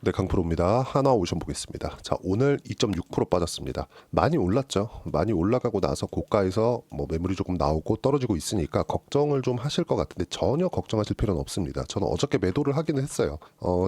네, 강프로입니다. 하나오션 보겠습니다. 자, 오늘 2.6% 빠졌습니다. 많이 올랐죠. 많이 올라가고 나서 고가에서 매물이 조금 나오고 떨어지고 있으니까 걱정을 좀 하실 것 같은데 전혀 걱정하실 필요는 없습니다. 저는 어저께 매도를 하기는 했어요.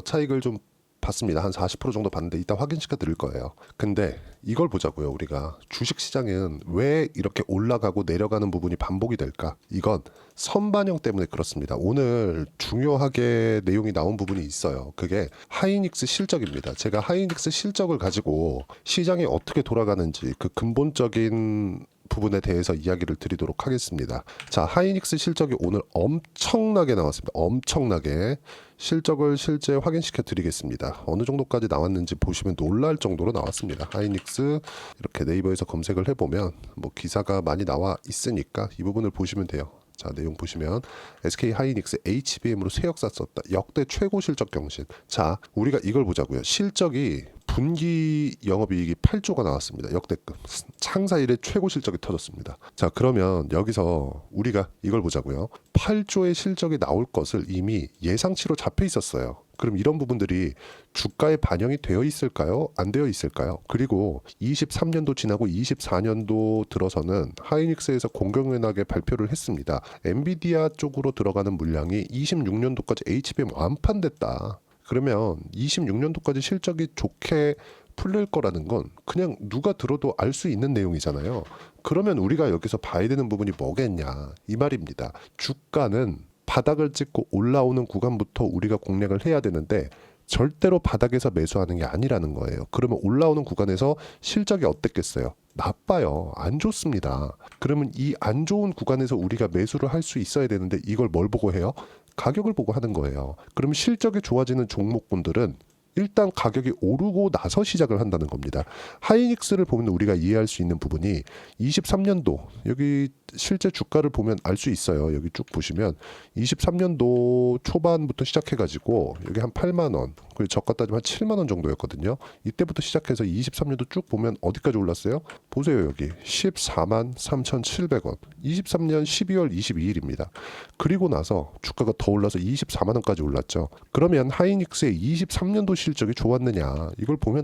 차익을 좀 봤습니다. 한 40% 정도 봤는데 이따 확인시켜 드릴 거예요. 근데 이걸 보자고요. 우리가 주식시장은 왜 이렇게 올라가고 내려가는 부분이 반복이 될까? 이건 선반영 때문에 그렇습니다. 오늘 중요하게 내용이 나온 부분이 있어요. 그게 하이닉스 실적입니다. 제가 하이닉스 실적을 가지고 시장이 어떻게 돌아가는지 그 근본적인 부분에 대해서 이야기를 드리도록 하겠습니다. 자, 하이닉스 실적이 오늘 엄청나게 나왔습니다. 엄청나게 실적을 실제 확인시켜 드리겠습니다. 어느 정도까지 나왔는지 보시면 놀랄 정도로 나왔습니다. 하이닉스 이렇게 네이버에서 검색을 해보면 기사가 많이 나와 있으니까 이 부분을 보시면 돼요. 자, 내용 보시면 SK 하이닉스 HBM으로 새 역사 썼다. 역대 최고 실적 경신. 자, 우리가 이걸 보자고요. 실적이 분기 영업이익이 8조가 나왔습니다. 역대급. 창사 이래 최고 실적이 터졌습니다. 자, 그러면 여기서 우리가 이걸 보자고요. 8조의 실적이 나올 것을 이미 예상치로 잡혀 있었어요. 그럼 이런 부분들이 주가에 반영이 되어 있을까요? 안 되어 있을까요? 그리고 23년도 지나고 24년도 들어서는 하이닉스에서 공공연하게 발표를 했습니다. 엔비디아 쪽으로 들어가는 물량이 26년도까지 HBM 완판됐다. 그러면 26년도까지 실적이 좋게 풀릴 거라는 건 그냥 누가 들어도 알 수 있는 내용이잖아요. 그러면 우리가 여기서 봐야 되는 부분이 뭐겠냐 이 말입니다. 주가는 바닥을 찍고 올라오는 구간부터 우리가 공략을 해야 되는데 절대로 바닥에서 매수하는 게 아니라는 거예요. 그러면 올라오는 구간에서 실적이 어땠겠어요? 나빠요. 안 좋습니다. 그러면 이 안 좋은 구간에서 우리가 매수를 할 수 있어야 되는데 이걸 뭘 보고 해요? 가격을 보고 하는 거예요. 그러면 실적이 좋아지는 종목군들은 일단 가격이 오르고 나서 시작을 한다는 겁니다. 하이닉스를 보면 우리가 이해할 수 있는 부분이 23년도 여기 실제 주가를 보면 알 수 있어요. 여기 쭉 보시면 23년도 초반부터 시작해가지고 여기 한 8만 원 그리고 저가 따지면 한 7만 원 정도였거든요. 이때부터 시작해서 23년도 쭉 보면 어디까지 올랐어요? 보세요. 여기 14만 3,700원 23년 12월 22일입니다. 그리고 나서 주가가 더 올라서 24만 원까지 올랐죠. 그러면 하이닉스의 23년도 실적이 좋았느냐 이걸 보면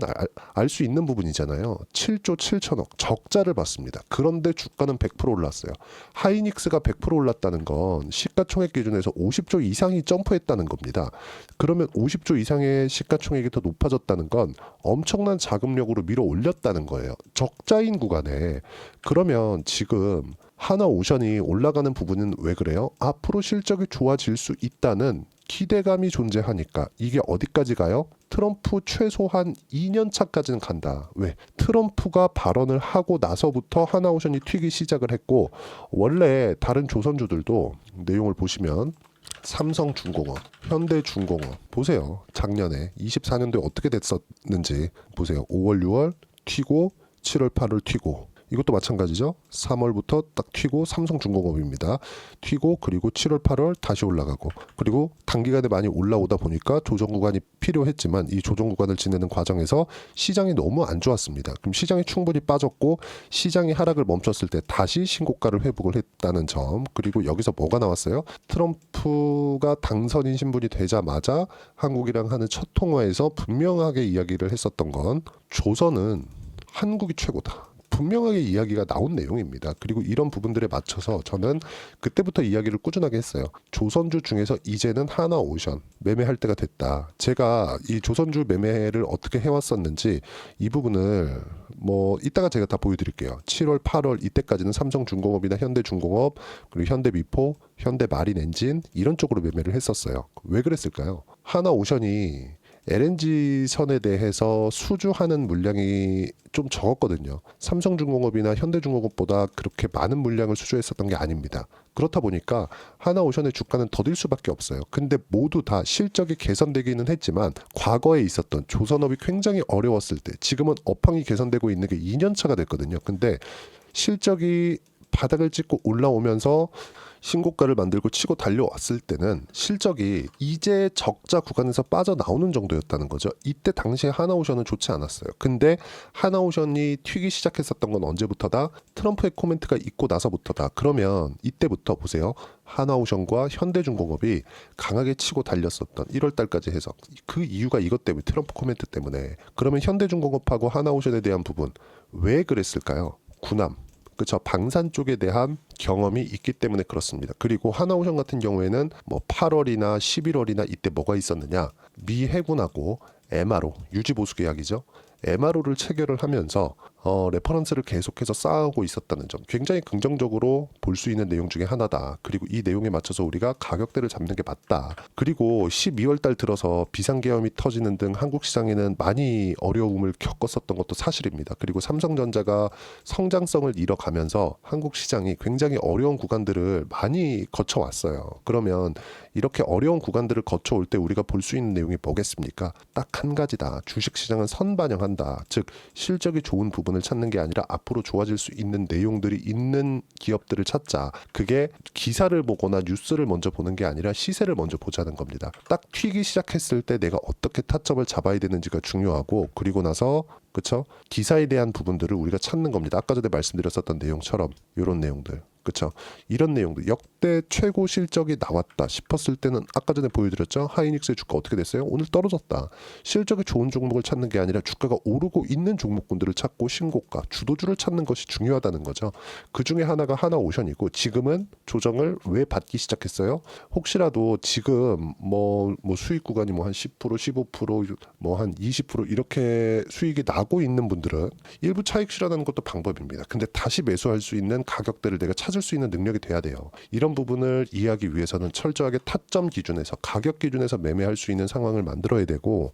알 수 있는 부분이잖아요. 7조 7천억 적자를 봤습니다. 그런데 주가는 100% 올랐어요. 하이닉스가 100% 올랐다는 건 시가총액 기준에서 50조 이상이 점프했다는 겁니다. 그러면 50조 이상의 시가총액이 더 높아졌다는 건 엄청난 자금력으로 밀어 올렸다는 거예요. 적자인 구간에. 그러면 지금 하나오션이 올라가는 부분은 왜 그래요? 앞으로 실적이 좋아질 수 있다는 기대감이 존재하니까 이게 어디까지 가요? 트럼프 최소한 2년 차까지는 간다. 왜? 트럼프가 발언을 하고 나서부터 하나오션이 튀기 시작을 했고 원래 다른 조선주들도 내용을 보시면 삼성중공업, 현대중공업 보세요. 작년에 24년도에 어떻게 됐었는지 보세요. 5월, 6월 튀고 7월, 8월 튀고 이것도 마찬가지죠. 3월부터 딱 튀고 삼성중공업입니다. 튀고 그리고 7월, 8월 다시 올라가고 그리고 단기간에 많이 올라오다 보니까 조정 구간이 필요했지만 이 조정 구간을 지내는 과정에서 시장이 너무 안 좋았습니다. 그럼 시장이 충분히 빠졌고 시장이 하락을 멈췄을 때 다시 신고가를 회복을 했다는 점 그리고 여기서 뭐가 나왔어요? 트럼프가 당선인 신분이 되자마자 한국이랑 하는 첫 통화에서 분명하게 이야기를 했었던 건 조선은 한국이 최고다. 분명하게 이야기가 나온 내용입니다. 그리고 이런 부분들에 맞춰서 저는 그때부터 이야기를 꾸준하게 했어요. 조선주 중에서 이제는 하나오션 매매할 때가 됐다. 제가 이 조선주 매매를 어떻게 해왔었는지 이 부분을 이따가 제가 다 보여드릴게요. 7월, 8월 이때까지는 삼성중공업이나 현대중공업 그리고 현대미포, 현대마린엔진 이런 쪽으로 매매를 했었어요. 왜 그랬을까요? 하나오션이 LNG 선에 대해서 수주하는 물량이 좀 적었거든요. 삼성중공업이나 현대중공업보다 그렇게 많은 물량을 수주했었던 게 아닙니다. 그렇다 보니까 하나오션의 주가는 더딜 수밖에 없어요. 근데 모두 다 실적이 개선되기는 했지만 과거에 있었던 조선업이 굉장히 어려웠을 때 지금은 업황이 개선되고 있는 게 2년 차가 됐거든요. 근데 실적이 바닥을 찍고 올라오면서 신고가를 만들고 치고 달려왔을 때는 실적이 이제 적자 구간에서 빠져나오는 정도였다는 거죠. 이때 당시에 하나오션은 좋지 않았어요. 근데 하나오션이 튀기 시작했었던 건 언제부터다? 트럼프의 코멘트가 있고 나서부터다. 그러면 이때부터 보세요. 하나오션과 현대중공업이 강하게 치고 달렸었던 1월 달까지 해서 그 이유가 이것 때문에 트럼프 코멘트 때문에. 그러면 현대중공업하고 하나오션에 대한 부분 왜 그랬을까요? 군함, 그쵸, 방산 쪽에 대한 경험이 있기 때문에 그렇습니다. 그리고 하나오션 같은 경우에는 뭐 8월이나 11월이나 이때 뭐가 있었느냐, 미 해군하고 MRO 유지보수 계약이죠. MRO를 체결을 하면서 레퍼런스를 계속해서 쌓아오고 있었다는 점, 굉장히 긍정적으로 볼 수 있는 내용 중에 하나다. 그리고 이 내용에 맞춰서 우리가 가격대를 잡는 게 맞다. 그리고 12월 달 들어서 비상계엄이 터지는 등 한국 시장에는 많이 어려움을 겪었었던 것도 사실입니다. 그리고 삼성전자가 성장성을 잃어가면서 한국 시장이 굉장히 어려운 구간들을 많이 거쳐왔어요. 그러면 이렇게 어려운 구간들을 거쳐올 때 우리가 볼 수 있는 내용이 뭐겠습니까? 딱 한 가지다. 주식시장은 선반영한다. 즉 실적이 좋은 부분을 찾는 게 아니라 앞으로 좋아질 수 있는 내용들이 있는 기업들을 찾자. 그게 기사를 보거나 뉴스를 먼저 보는 게 아니라 시세를 먼저 보자는 겁니다. 딱 튀기 시작했을 때 내가 어떻게 타점을 잡아야 되는지가 중요하고, 그리고 나서 그쵸? 기사에 대한 부분들을 우리가 찾는 겁니다. 아까 전에 말씀드렸었던 내용처럼 이런 내용들. 그쵸? 이런 내용들, 역대 최고 실적이 나왔다 싶었을 때는 아까 전에 보여드렸죠? 하이닉스의 주가 어떻게 됐어요? 오늘 떨어졌다. 실적이 좋은 종목을 찾는 게 아니라 주가가 오르고 있는 종목군들을 찾고 신고가, 주도주를 찾는 것이 중요하다는 거죠. 그 중에 하나가 하나오션이고, 지금은 조정을 왜 받기 시작했어요? 혹시라도 지금 뭐 수익 구간이 뭐 한 10%, 15%, 뭐 한 20% 이렇게 수익이 나고 있는 분들은 일부 차익 실현하는 것도 방법입니다. 근데 다시 매수할 수 있는 가격대를 내가 찾을 수 있는 능력이 돼야 돼요. 이런 부분을 이해하기 위해서는 철저하게 타점 기준에서, 가격 기준에서 매매할 수 있는 상황을 만들어야 되고,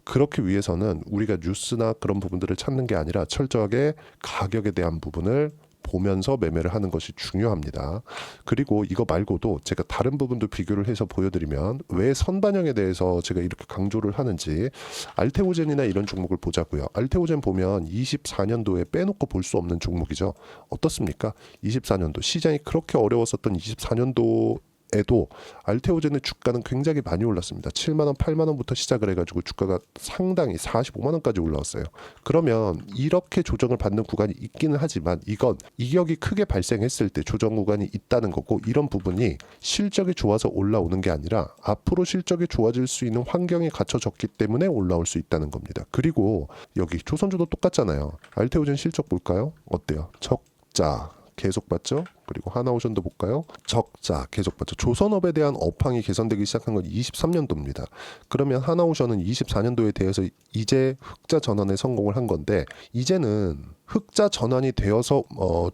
그렇기 위해서는 우리가 뉴스나 그런 부분들을 찾는 게 아니라 철저하게 가격에 대한 부분을 보면서 매매를 하는 것이 중요합니다. 그리고 이거 말고도 제가 다른 부분도 비교를 해서 보여드리면 왜 선반영에 대해서 제가 이렇게 강조를 하는지, 알테오젠이나 이런 종목을 보자고요. 알테오젠 보면 24년도에 빼놓고 볼 수 없는 종목이죠. 어떻습니까? 24년도 시장이 그렇게 어려웠었던 24년도 에도 알테오젠의 주가는 굉장히 많이 올랐습니다. 7만원, 8만원부터 시작을 해가지고 주가가 상당히 45만원까지 올라왔어요. 그러면 이렇게 조정을 받는 구간이 있기는 하지만 이건 이격이 크게 발생했을 때 조정 구간이 있다는 거고, 이런 부분이 실적이 좋아서 올라오는 게 아니라 앞으로 실적이 좋아질 수 있는 환경이 갖춰졌기 때문에 올라올 수 있다는 겁니다. 그리고 여기 조선주도 똑같잖아요. 알테오젠 실적 볼까요? 어때요? 적자 계속 봤죠? 그리고 하나오션도 볼까요? 적자 계속 봤죠. 조선업에 대한 업황이 개선되기 시작한 건 23년도입니다. 그러면 하나오션은 24년도에 대해서 이제 흑자 전환에 성공을 한 건데, 이제는 흑자 전환이 되어서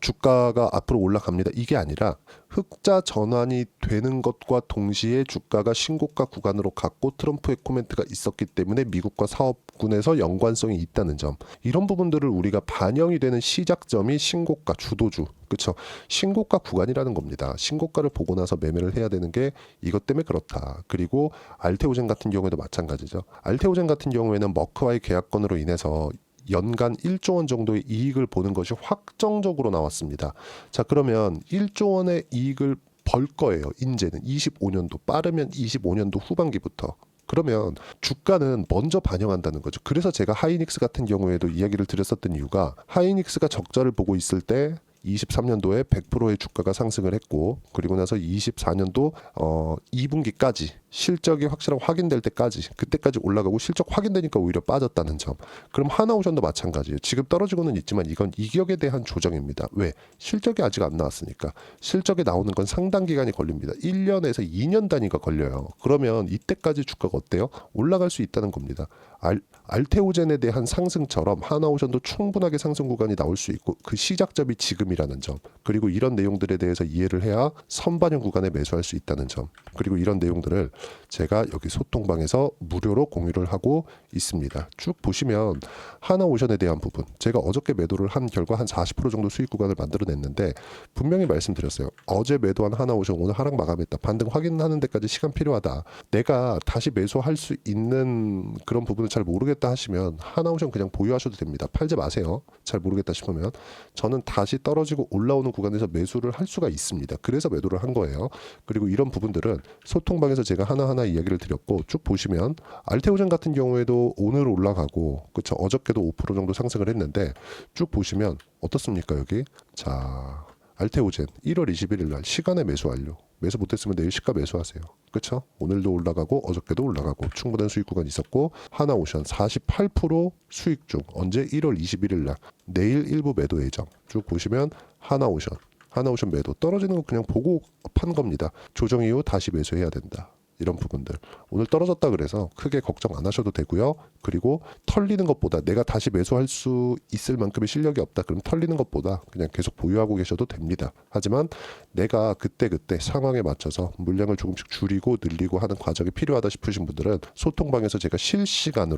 주가가 앞으로 올라갑니다. 이게 아니라 흑자 전환이 되는 것과 동시에 주가가 신고가 구간으로 갔고 트럼프의 코멘트가 있었기 때문에 미국과 사업군에서 연관성이 있다는 점, 이런 부분들을 우리가 반영이 되는 시작점이 신고가, 주도주, 그렇죠? 신고가 구간이라는 겁니다. 신고가를 보고 나서 매매를 해야 되는 게 이것 때문에 그렇다. 그리고 알테오젠 같은 경우에도 마찬가지죠. 알테오젠 같은 경우에는 머크와의 계약건으로 인해서 연간 1조 원 정도의 이익을 보는 것이 확정적으로 나왔습니다. 자, 그러면 1조 원의 이익을 벌 거예요. 이제는 25년도, 빠르면 25년도 후반기부터. 그러면 주가는 먼저 반영한다는 거죠. 그래서 제가 하이닉스 같은 경우에도 이야기를 드렸었던 이유가, 하이닉스가 적자를 보고 있을 때 23년도에 100%의 주가가 상승을 했고, 그리고 나서 24년도 2분기까지 실적이 확실하게 확인될 때까지, 그때까지 올라가고 실적 확인되니까 오히려 빠졌다는 점. 그럼 하나오션도 마찬가지예요. 지금 떨어지고는 있지만 이건 이격에 대한 조정입니다. 왜? 실적이 아직 안 나왔으니까. 실적이 나오는 건 상당 기간이 걸립니다. 1년에서 2년 단위가 걸려요. 그러면 이때까지 주가가 어때요? 올라갈 수 있다는 겁니다. 알테오젠에 대한 상승처럼 하나오션도 충분하게 상승 구간이 나올 수 있고, 그 시작점이 지금이라는 점, 그리고 이런 내용들에 대해서 이해를 해야 선반영 구간에 매수할 수 있다는 점, 그리고 이런 내용들을 제가 여기 소통방에서 무료로 공유를 하고 있습니다. 쭉 보시면 하나오션에 대한 부분, 제가 어저께 매도를 한 결과 한 40% 정도 수익 구간을 만들어냈는데, 분명히 말씀드렸어요. 어제 매도한 하나오션 오늘 하락 마감했다. 반등 확인하는 데까지 시간 필요하다. 내가 다시 매수할 수 있는 그런 부분을 잘 모르겠다 하시면 하나오션 그냥 보유하셔도 됩니다. 팔지 마세요. 잘 모르겠다 싶으면. 저는 다시 떨어 떨어지고 올라오는 구간에서 매수를 할 수가 있습니다. 그래서 매도를 한 거예요. 그리고 이런 부분들은 소통방에서 제가 하나하나 이야기를 드렸고, 쭉 보시면 알테오젠 같은 경우에도 오늘 올라가고, 그쵸, 어저께도 5% 정도 상승을 했는데 쭉 보시면 어떻습니까? 여기 자, 알테오젠 1월 21일 날 시간에 매수 완료. 매수 못했으면 내일 시가 매수하세요. 그쵸? 오늘도 올라가고 어저께도 올라가고 충분한 수익 구간이 있었고, 하나오션 48% 수익 중. 언제? 1월 21일 날. 내일 일부 매도 예정. 쭉 보시면 하나오션 매도 떨어지는 거 그냥 보고 판 겁니다. 조정 이후 다시 매수해야 된다. 이런 부분들 오늘 떨어졌다 그래서 크게 걱정 안 하셔도 되고요. 그리고 털리는 것보다 내가 다시 매수할 수 있을 만큼의 실력이 없다, 그럼 털리는 것보다 그냥 계속 보유하고 계셔도 됩니다. 하지만 내가 그때그때 상황에 맞춰서 물량을 조금씩 줄이고 늘리고 하는 과정이 필요하다 싶으신 분들은 소통방에서 제가 실시간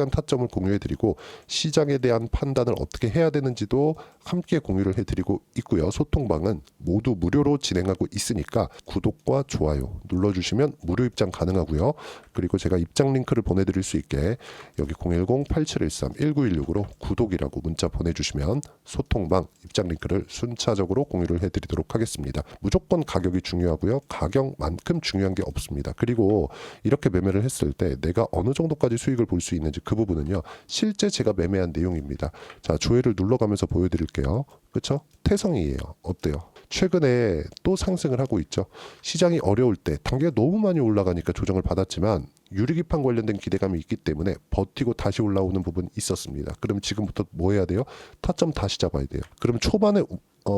타점을 공유해드리고 시장에 대한 판단을 어떻게 해야 되는지도 함께 공유를 해드리고 있고요. 소통방은 모두 무료로 진행하고 있으니까 구독과 좋아요 눌러주시면 무료 입장 가능하고요. 그리고 제가 입장 링크를 보내드릴 수 있게 여기 010-8713-1916으로 구독이라고 문자 보내주시면 소통방 입장 링크를 순차적으로 공유를 해드리도록 하겠습니다. 무조건 가격이 중요하고요. 가격만큼 중요한 게 없습니다. 그리고 이렇게 매매를 했을 때 내가 어느 정도까지 수익을 볼 수 있는지 그 부분은요, 실제 제가 매매한 내용입니다. 자, 조회를 눌러가면서 보여드릴게요. 그쵸? 태성이에요. 어때요? 최근에 또 상승을 하고 있죠. 시장이 어려울 때 단계가 너무 많이 올라가니까 조정을 받았지만 유리기판 관련된 기대감이 있기 때문에 버티고 다시 올라오는 부분이 있었습니다. 그럼 지금부터 뭐 해야 돼요? 타점 다시 잡아야 돼요. 그럼 초반에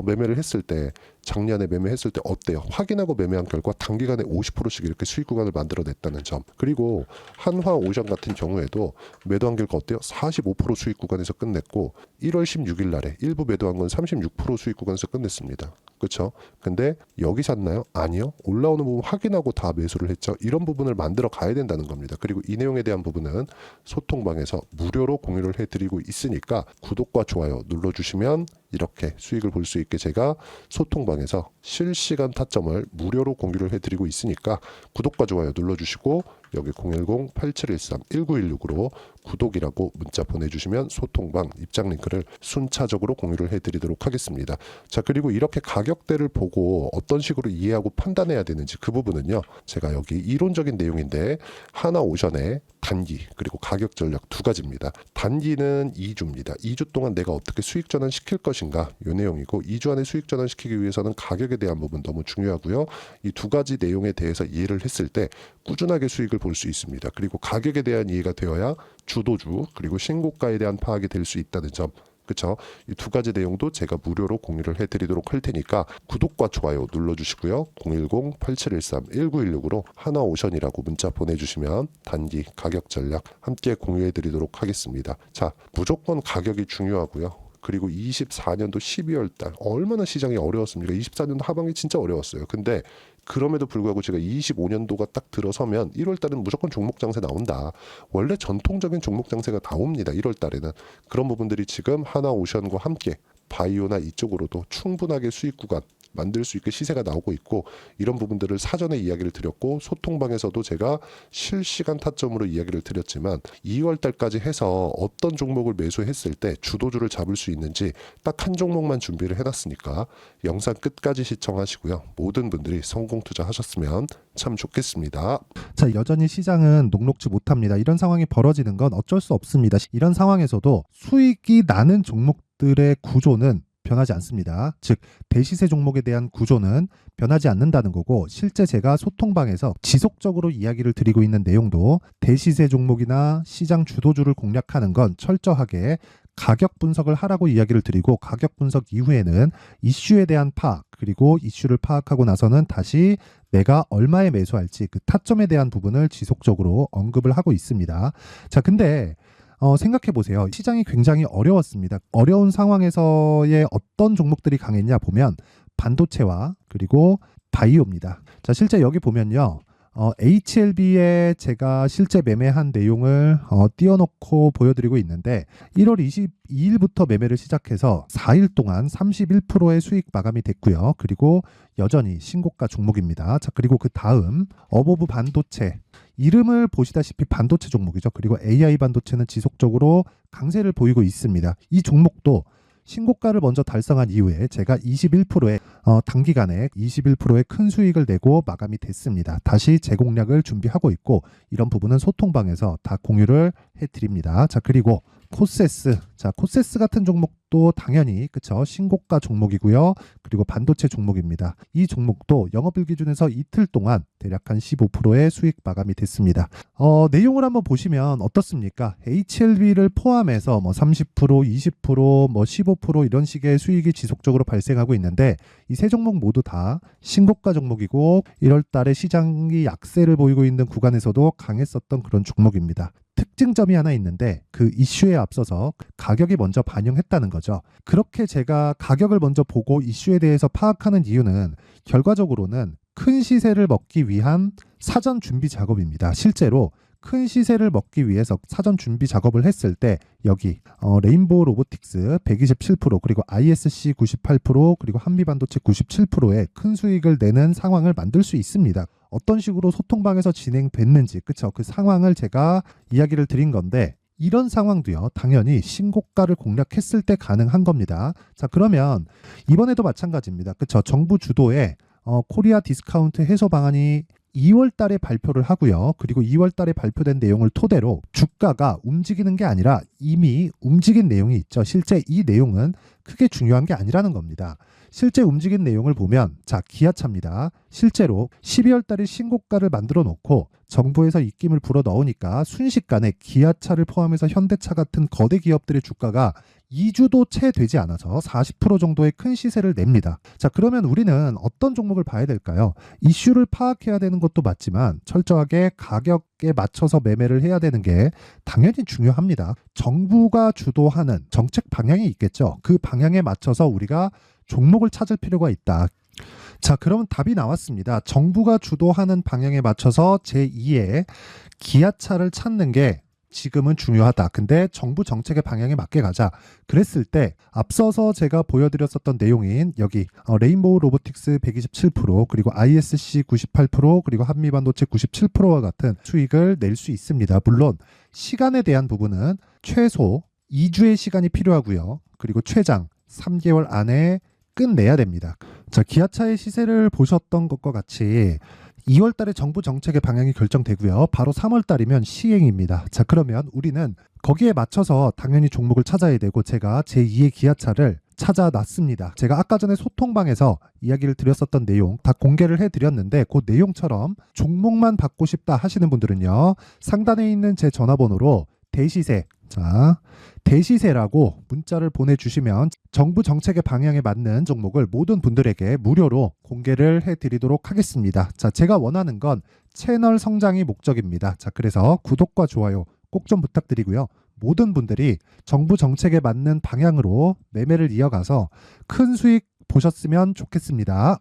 매매를 했을 때, 작년에 매매했을 때 어때요? 확인하고 매매한 결과 단기간에 50%씩 이렇게 수익 구간을 만들어냈다는 점. 그리고 한화오션 같은 경우에도 매도한 결과 어때요? 45% 수익 구간에서 끝냈고 1월 16일 날에 일부 매도한 건 36% 수익 구간에서 끝냈습니다. 그렇죠? 근데 여기 샀나요? 아니요. 올라오는 부분 확인하고 다 매수를 했죠. 이런 부분을 만들어 가야 된다는 겁니다. 그리고 이 내용에 대한 부분은 소통방에서 무료로 공유를 해드리고 있으니까 구독과 좋아요 눌러주시면 이렇게 수익을 볼 수 있게 제가 소통방에서 실시간 타점을 무료로 공유를 해드리고 있으니까 구독과 좋아요 눌러주시고 여기 010-8713-1916으로 구독이라고 문자 보내주시면 소통방 입장 링크를 순차적으로 공유를 해드리도록 하겠습니다. 자, 그리고 이렇게 가격대를 보고 어떤 식으로 이해하고 판단해야 되는지 그 부분은요, 제가 여기 이론적인 내용인데 하나오션의 단기 그리고 가격 전략 두 가지입니다. 단기는 2주입니다. 2주 동안 내가 어떻게 수익 전환 시킬 것인가, 이 내용이고 2주 안에 수익 전환 시키기 위해서는 가격에 대한 부분 너무 중요하고요. 이 두 가지 내용에 대해서 이해를 했을 때 꾸준하게 수익을 볼 수 있습니다. 그리고 가격에 대한 이해가 되어야 주도주 그리고 신고가에 대한 파악이 될 수 있다는 점. 그쵸? 이 두 가지 내용도 제가 무료로 공유를 해드리도록 할 테니까 구독과 좋아요 눌러주시고요. 010-8713-1916으로 하나오션이라고 문자 보내주시면 단기 가격 전략 함께 공유해드리도록 하겠습니다. 자, 무조건 가격이 중요하고요. 그리고 24년도 12월 달 얼마나 시장이 어려웠습니까? 24년도 하반기 진짜 어려웠어요. 근데 그럼에도 불구하고 제가 25년도가 딱 들어서면 1월 달은 무조건 종목 장세 나온다. 원래 전통적인 종목 장세가 나옵니다. 1월 달에는. 그런 부분들이 지금 하나오션과 함께 바이오나 이쪽으로도 충분하게 수익 구간 만들 수 있게 시세가 나오고 있고, 이런 부분들을 사전에 이야기를 드렸고 소통방에서도 제가 실시간 타점으로 이야기를 드렸지만 2월 달까지 해서 어떤 종목을 매수했을 때 주도주를 잡을 수 있는지 딱 한 종목만 준비를 해놨으니까 영상 끝까지 시청하시고요. 모든 분들이 성공 투자하셨으면 참 좋겠습니다. 자, 여전히 시장은 녹록지 못합니다. 이런 상황이 벌어지는 건 어쩔 수 없습니다. 이런 상황에서도 수익이 나는 종목들의 구조는 변하지 않습니다. 즉 대시세 종목에 대한 구조는 변하지 않는다는 거고, 실제 제가 소통방에서 지속적으로 이야기를 드리고 있는 내용도 대시세 종목이나 시장 주도주를 공략하는 건 철저하게 가격 분석을 하라고 이야기를 드리고, 가격 분석 이후에는 이슈에 대한 파악, 그리고 이슈를 파악하고 나서는 다시 내가 얼마에 매수할지 그 타점에 대한 부분을 지속적으로 언급을 하고 있습니다. 자, 근데 생각해 보세요. 시장이 굉장히 어려웠습니다. 어려운 상황에서의 어떤 종목들이 강했냐 보면 반도체와 그리고 바이오입니다. 자, 실제 여기 보면요. HLB에 제가 실제 매매한 내용을 띄워놓고 보여드리고 있는데 1월 22일부터 매매를 시작해서 4일 동안 31%의 수익 마감이 됐고요. 그리고 여전히 신고가 종목입니다. 자, 그리고 그 다음 어보브 반도체, 이름을 보시다시피 반도체 종목이죠. 그리고 AI 반도체는 지속적으로 강세를 보이고 있습니다. 이 종목도 신고가를 먼저 달성한 이후에 제가 21%의 단기간에 21%의 큰 수익을 내고 마감이 됐습니다. 다시 재공략을 준비하고 있고 이런 부분은 소통방에서 다 공유를 해드립니다. 자, 그리고 코세스. 자, 코세스 같은 종목도 당연히 그쵸, 신고가 종목이고요. 그리고 반도체 종목입니다. 이 종목도 영업일 기준에서 이틀 동안 대략 한 15%의 수익 마감이 됐습니다. 내용을 한번 보시면 어떻습니까? HLB를 포함해서 뭐 30%, 20%, 뭐 15% 이런 식의 수익이 지속적으로 발생하고 있는데 이 세 종목 모두 다 신고가 종목이고 1월 달에 시장이 약세를 보이고 있는 구간에서도 강했었던 그런 종목입니다. 특징점이 하나 있는데 그 이슈에 앞서서 가격이 먼저 반영했다는 거죠. 그렇게 제가 가격을 먼저 보고 이슈에 대해서 파악하는 이유는 결과적으로는 큰 시세를 먹기 위한 사전 준비 작업입니다. 실제로 큰 시세를 먹기 위해서 사전 준비 작업을 했을 때 여기 레인보우 로보틱스 127% 그리고 ISC 98% 그리고 한미반도체 97%의 큰 수익을 내는 상황을 만들 수 있습니다. 어떤 식으로 소통방에서 진행됐는지 그쵸, 그 상황을 제가 이야기를 드린 건데 이런 상황도요 당연히 신고가를 공략했을 때 가능한 겁니다. 자, 그러면 이번에도 마찬가지입니다. 그쵸, 정부 주도의 코리아 디스카운트 해소 방안이 2월 달에 발표를 하고요. 그리고 2월 달에 발표된 내용을 토대로 주가가 움직이는 게 아니라 이미 움직인 내용이 있죠. 실제 이 내용은 크게 중요한 게 아니라는 겁니다. 실제 움직인 내용을 보면 자, 기아차입니다. 실제로 12월 달에 신고가를 만들어 놓고 정부에서 입김을 불어 넣으니까 순식간에 기아차를 포함해서 현대차 같은 거대 기업들의 주가가 2주도 채 되지 않아서 40% 정도의 큰 시세를 냅니다. 자, 그러면 우리는 어떤 종목을 봐야 될까요? 이슈를 파악해야 되는 것도 맞지만 철저하게 가격에 맞춰서 매매를 해야 되는 게 당연히 중요합니다. 정부가 주도하는 정책 방향이 있겠죠. 그 방향에 맞춰서 우리가 종목을 찾을 필요가 있다. 자, 그러면 답이 나왔습니다. 정부가 주도하는 방향에 맞춰서 제2의 기아차를 찾는 게 지금은 중요하다. 근데 정부 정책의 방향에 맞게 가자. 그랬을 때 앞서서 제가 보여드렸었던 내용인 여기 레인보우 로보틱스 127% 그리고 ISC 98% 그리고 한미반도체 97%와 같은 수익을 낼 수 있습니다. 물론 시간에 대한 부분은 최소 2주의 시간이 필요하고요. 그리고 최장 3개월 안에 끝내야 됩니다. 자, 기아차의 시세를 보셨던 것과 같이 2월 달에 정부 정책의 방향이 결정되고요. 바로 3월 달이면 시행입니다. 자, 그러면 우리는 거기에 맞춰서 당연히 종목을 찾아야 되고 제가 제2의 기아차를 찾아놨습니다. 제가 아까 전에 소통방에서 이야기를 드렸었던 내용 다 공개를 해드렸는데 그 내용처럼 종목만 받고 싶다 하시는 분들은요. 상단에 있는 제 전화번호로 대시세, 자, 대시세라고 문자를 보내주시면 정부 정책의 방향에 맞는 종목을 모든 분들에게 무료로 공개를 해드리도록 하겠습니다. 자, 제가 원하는 건 채널 성장이 목적입니다. 자, 그래서 구독과 좋아요 꼭 좀 부탁드리고요. 모든 분들이 정부 정책에 맞는 방향으로 매매를 이어가서 큰 수익 보셨으면 좋겠습니다.